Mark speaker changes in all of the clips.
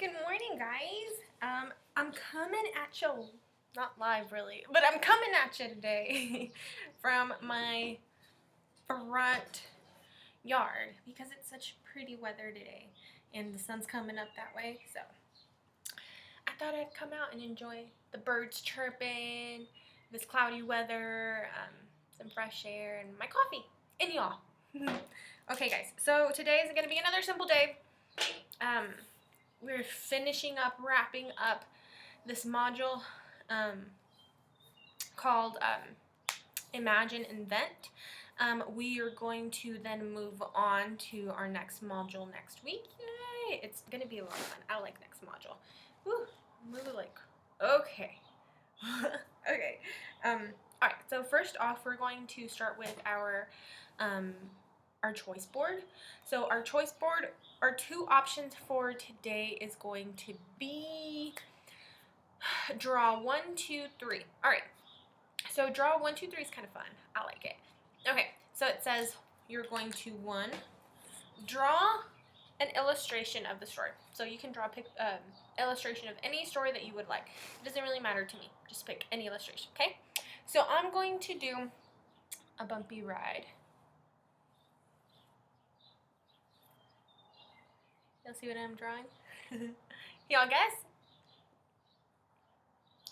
Speaker 1: Good morning, guys. I'm coming at you, not live really, but I'm coming at you today from my front yard because it's such pretty weather today and the sun's coming up that way. So I thought I'd come out and enjoy the birds chirping, this cloudy weather, some fresh air, and my coffee, and y'all. Okay, guys. So today is gonna be another simple day. We're finishing up, wrapping up this module called Imagine Invent. We are going to then move on to our next module next week. Yay! It's going to be a lot of fun. I like next module. Woo! I'm really like, okay. Okay. Alright, so first off, we're going to start with our choice board. So our choice board, our two options for today is going to be draw 1, 2, 3. All right. So draw 1, 2, 3 is kind of fun. I like it. Okay. So it says you're going to draw an illustration of the story. So you can draw a illustration of any story that you would like. It doesn't really matter to me. Just pick any illustration. Okay. So I'm going to do a bumpy ride. You'll see what I'm drawing? Y'all guess?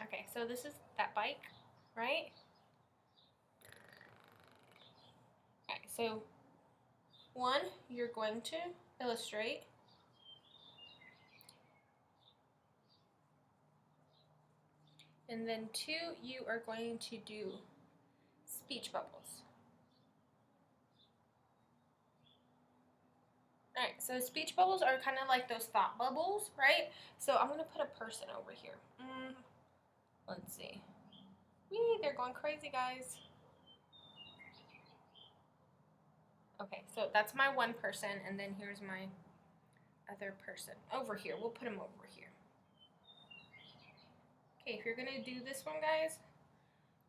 Speaker 1: Okay, so this is that bike, right? Okay, so 1, you're going to illustrate. And then 2, you are going to do speech bubbles. Alright, so speech bubbles are kind of like those thought bubbles, right? So I'm going to put a person over here. Let's see. Whee, they're going crazy, guys. Okay, so that's my one person, and then here's my other person. Over here, we'll put him over here. Okay, if you're going to do this one, guys,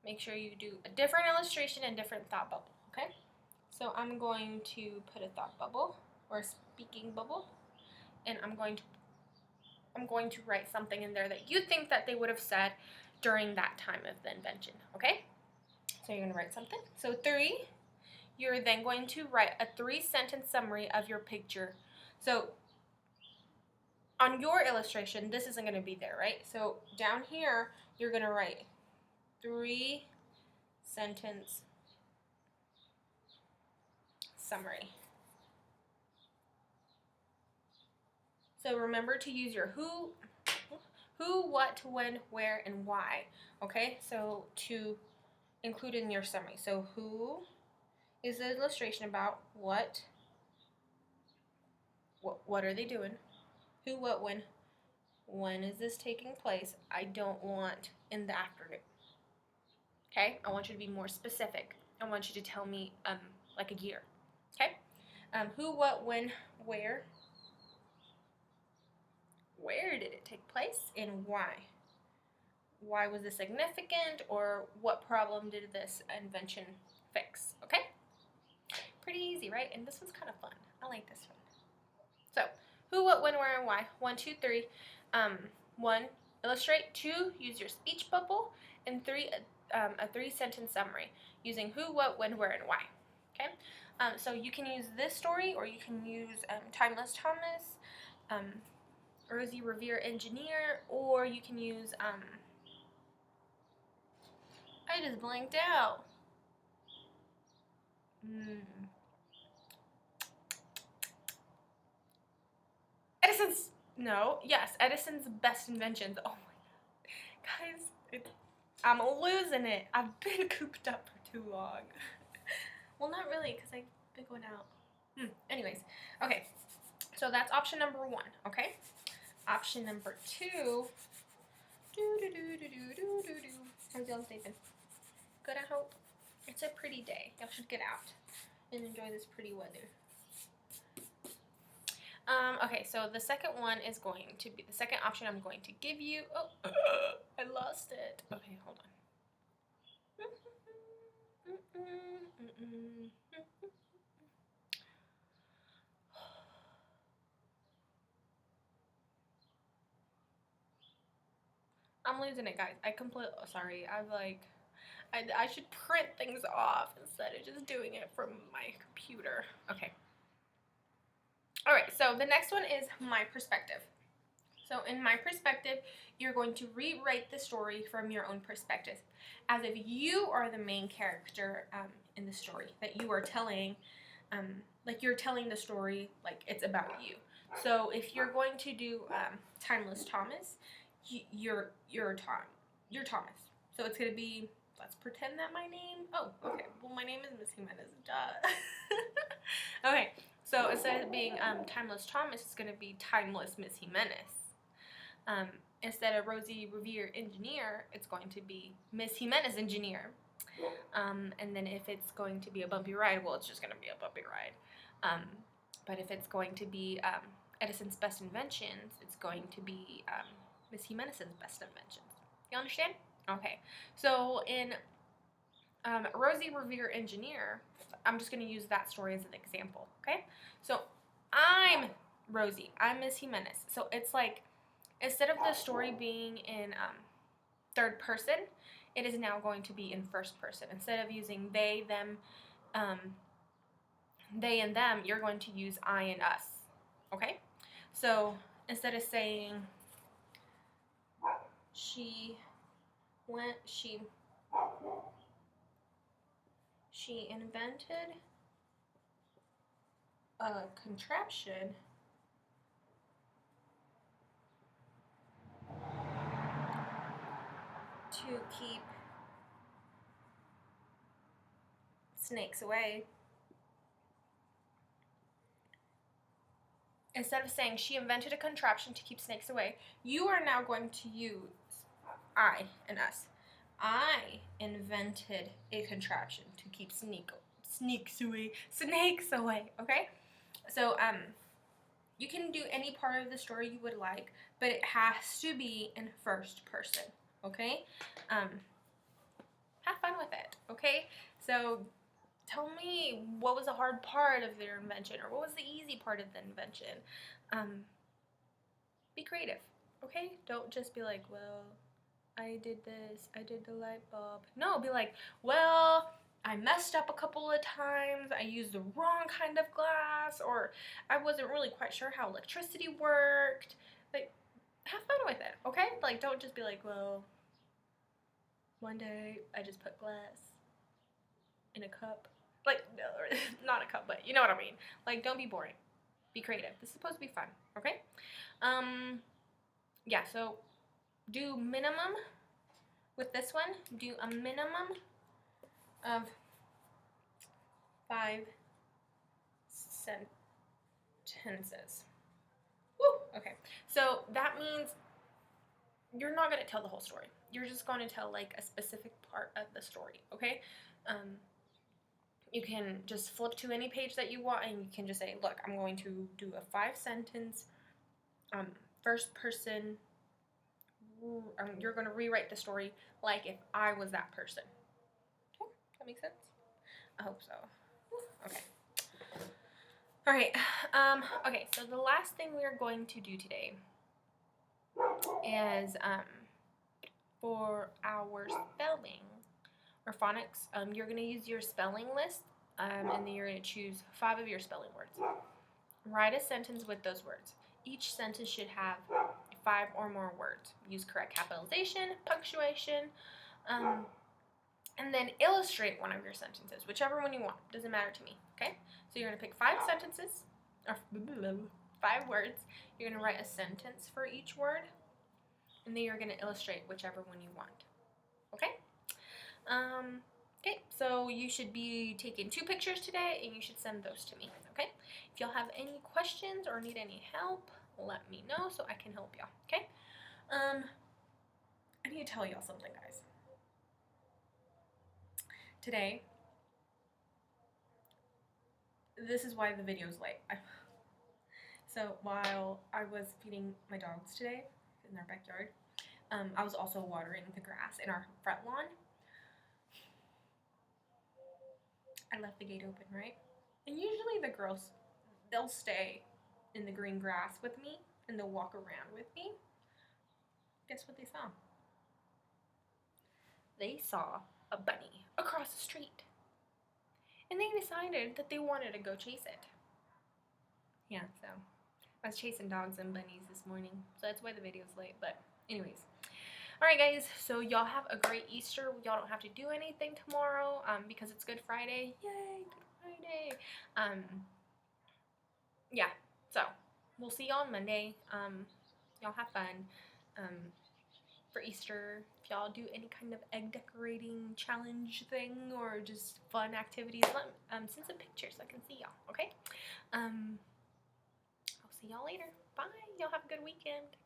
Speaker 1: make sure you do a different illustration and different thought bubble, okay? So I'm going to put a thought bubble, or a speaking bubble, and I'm going to write something in there that you think that they would have said during that time of the invention, okay? So you're going to write something. So 3, you're then going to write a 3-sentence summary of your picture. So on your illustration, this isn't going to be there, right? So down here, you're going to write 3-sentence summary. So remember to use your who, what, when, where, and why. Okay, so to include in your summary. So who is the illustration about? What are they doing? Who, what, when? When is this taking place? I don't want in the afternoon. Okay, I want you to be more specific. I want you to tell me like a year. Okay, who, what, when, where? Where did it take place and why? Why was this significant, or what problem did this invention fix? Okay? Pretty easy, right? And this one's kind of fun. I like this one. So, who, what, when, where, and why? 1, 2, 3. 1, illustrate. 2, use your speech bubble. And 3, a 3-sentence summary using who, what, when, where, and why. Okay? So you can use this story, or you can use Timeless Thomas, Rosie Revere Engineer, or you can use, I just blanked out. Edison's Best Inventions. Oh my god. Guys, I'm losing it. I've been cooped up for too long. Well, not really, because I've been going out. Anyways, okay. So that's option number 1, okay? Option number 2. How's y'all sleeping? Good, I hope. It's a pretty day. Y'all should get out and enjoy this pretty weather. Okay, so the second one is going to be, the second option I'm going to give you. Oh, I lost it. Okay, hold on. I'm losing it, guys. Sorry. I should print things off instead of just doing it from my computer. Okay. All right, so the next one is my perspective. So in my perspective, you're going to rewrite the story from your own perspective, as if you are the main character in the story that you are telling, like you're telling the story like it's about you. So if you're going to do Timeless Thomas, you're Thomas. So it's gonna be, let's pretend that my name. Oh, okay. Well, my name is Miss Jimenez. Duh. Okay. So instead of being Timeless Thomas, it's gonna be Timeless Miss Jimenez. Instead of Rosie Revere Engineer, it's going to be Miss Jimenez Engineer. And then if it's going to be a bumpy ride, well, it's just going to be a bumpy ride. But if it's going to be Edison's Best Inventions, it's going to be Miss Jimenez's Best Inventions. You understand? Okay. So in Rosie Revere Engineer, I'm just going to use that story as an example. Okay? So I'm Rosie. I'm Miss Jimenez. So it's like, instead of the story being in third person, it is now going to be in first person. Instead of using they, them, they and them, you're going to use I and us. Okay? So instead of saying she invented a contraption to keep snakes away. Instead of saying she invented a contraption to keep snakes away, you are now going to use I and us. I invented a contraption to keep snakes away, okay? So, you can do any part of the story you would like, but it has to be in first person, okay? Have fun with it, okay? So, tell me what was the hard part of their invention, or what was the easy part of the invention. Be creative, okay? Don't just be like, well, I did this, I did the light bulb. No, be like, well, I messed up a couple of times, I used the wrong kind of glass, or I wasn't really quite sure how electricity worked. Like, have fun with it, okay? Like, don't just be like, well, one day I just put glass in a cup. Like, no, not a cup, but you know what I mean. Like, don't be boring. Be creative. This is supposed to be fun, okay? Yeah, so do minimum with this one. Do a minimum of 5 sentences. Woo! Okay, so that means you're not going to tell the whole story. You're just going to tell, like, a specific part of the story, okay? You can just flip to any page that you want, and you can just say, look, I'm going to do a 5-sentence, first person. You're going to rewrite the story like if I was that person. Okay, that makes sense? I hope so. Okay. All right. Okay, so the last thing we are going to do today is for our spelling or phonics, you're going to use your spelling list, and then you're going to choose 5 of your spelling words. Write a sentence with those words. Each sentence should have 5 or more words. Use correct capitalization, punctuation, and then illustrate one of your sentences, whichever one you want. Doesn't matter to me, okay? So you're going to pick 5 sentences, or 5 words. You're going to write a sentence for each word, and then you're going to illustrate whichever one you want, okay? Okay, so you should be taking 2 pictures today, and you should send those to me, okay? If y'all have any questions or need any help, let me know so I can help y'all, okay? I need to tell y'all something, guys. Today, this is why the video's late. So while I was feeding my dogs today in their backyard, I was also watering the grass in our front lawn. I left the gate open, right? And usually the girls, they'll stay in the green grass with me and they'll walk around with me. Guess what they saw? they saw a bunny across the street. And they decided that they wanted to go chase it. Yeah, so I was chasing dogs and bunnies this morning, so that's why the video's late, but anyways. Alright guys, so y'all have a great Easter. Y'all don't have to do anything tomorrow because it's Good Friday. Yay, Good Friday. Yeah, so we'll see y'all on Monday. Y'all have fun for Easter. If y'all do any kind of egg decorating challenge thing or just fun activities, send some pictures so I can see y'all, okay? I'll see y'all later. Bye. Y'all have a good weekend.